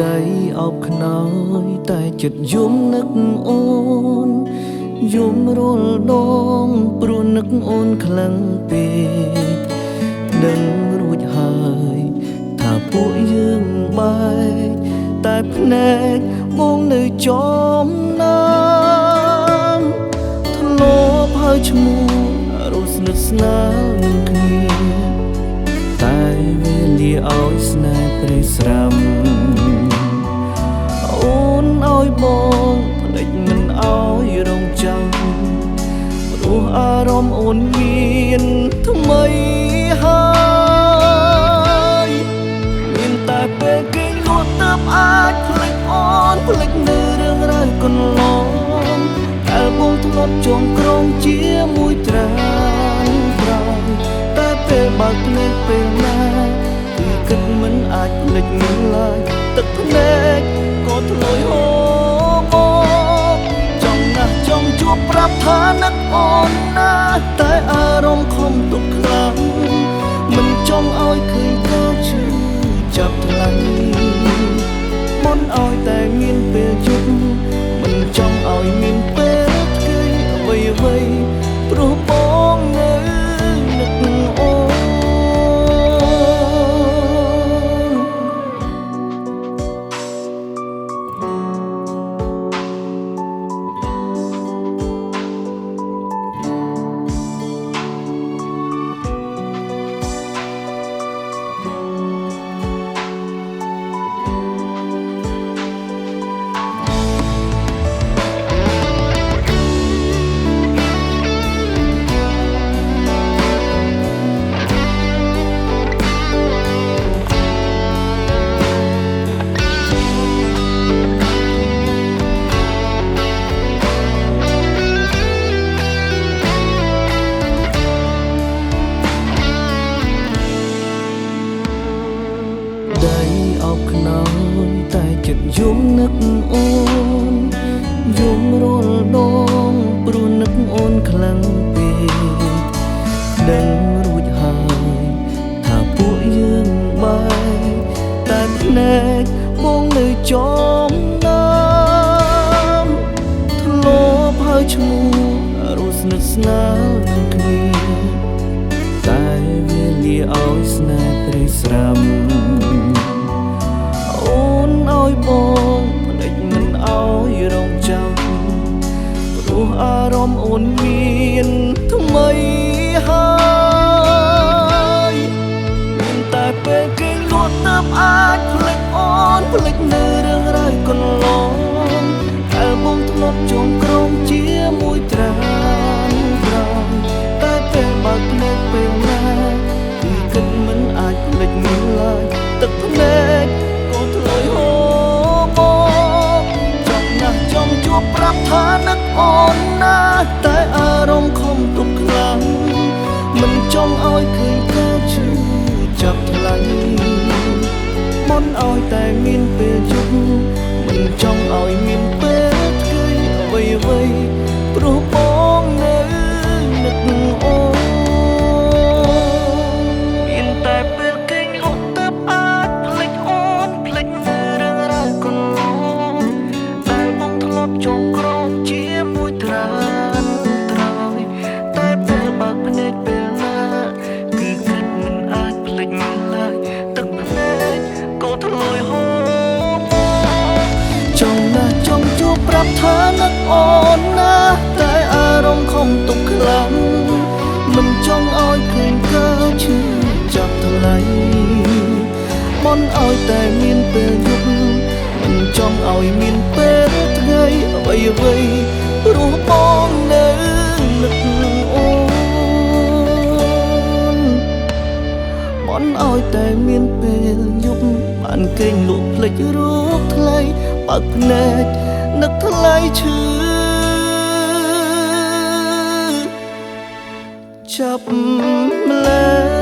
ដៃអោបខ្នើយតែចិត្តយំនឹកអូនយំរាល់ដងព្រោះនឹកអូនខ្លាំងពេកដឹងរួចហើយថាពួកយើងបែកតែភ្នែកបងនៅចំណាំធ្លាប់ហើយឈ្មោះរស់ស្និទ្ធស្នាលនឹងគ្នាតែវេលាឲ្យស្នេហ៍ព្រៃស្រាំអូនឲ្យបងភ្លេចមិនឲ្យរងចាំព្រោះអារម្មណ៍អូនមានថ្មីហើយមានតែពេលគេងលក់ទៅអាចភ្លេចអូនភ្លេចនៅរឿងរ៉ាវកន្លងតែបងធ្លាប់ចងក្រងជាមួយត្រានក្រោយតែពេលបើកភ្នែកពេលណាគឺគិតមិនអាចភ្លេចមិនឡើយទឹកភ្នែកក៏ធ្លាយហូរមកចង់ណាស់ចង់ជួបប្រាប់ថានឹកអូនណាតែអារម្មណ៍ខំទុកខ្លាំងមិនចង់ឲ្យឃើញការឈឺចាប់ថ្លៃមិនឲ្យតែមានពេលជប់មិនចង់ឲ្យមានពេលថ្ងៃអ្វីអ្វីព្រោះបងនៅនឹកអូនអោបខ្នើយតែចិត្តយំនឹកអូនយំរាល់ដងព្រោះនឹកអូនខ្លាំងពេកដឹងរួចហើយថាពួកយើងបែកតែភ្នែកបងនៅចំណាំធ្លាប់ហើយឈ្មោះរស់ស្និទ្ធស្នាលនឹងគ្នាតែវេលាឲ្យស្នេហ៍ព្រៃស្រាំឲ្យបងភ្លេចមិនឲ្យរងចាំព្រោះអារម្មណ៍អូនមានថ្មីហើយមានតែពេលគេងលក់ទៅអាចភ្លេចអូនភ្លេចនៅរឿងរ៉ាវកន្លងតែបងធ្លាប់ចងក្រងជាមួយត្រានក្រោយតែពេលបើកភ្នែកពេលណាគឺគិតមិនអាចភ្លេចមិនឡើយទឹកភ្នែកក៏ធ្លាយហូរប្រាប់ថានឹកអូនណាតែអារម្មណ៍ខំទុកខ្លាំងមិនចង់ឲ្យឃើញការឈឺចាប់ថ្លៃមិនឲ្យតែមានពេលយប់មិនចង់ឲ្យមានពេលថ្ងៃអ្វីអ្វីព្រោះបងនៅនឹកអូនមានតែពេលគេងលក់ទៅអាចភ្លេចអូនភ្លេចរឿងរ៉ាវកន្លងតែបងធ្លាប់ចងក្រងជាមួយត្រានត្រយតែពេលបើកភ្នែកពេលណាគឺគិតមិនអាចភ្លេចមិនឡើយទឹកភ្នែកក៏ធ្លាយហូរមកចង់ណាស់ចង់ជួបប្រាប់ថានឹកអូនណាតែអារម្មណ៍ខំទុកខ្លាំងមិនចង់ឲ្យឃើញការឈឺចាប់ថ្លៃមិនឲ្យតែមានពេលយប់មិនចង់ឲ្យមានពេលថ្ងៃអ្វីអ្វីព្រោះបងនៅនឹកអូនមិនឲ្យតែមានពេលយប់បានគេងលក់ភ្លេចរូបថ្លៃបើកភ្នែកនឹកថ្លៃឈឺចាប់ម្ល៉េះ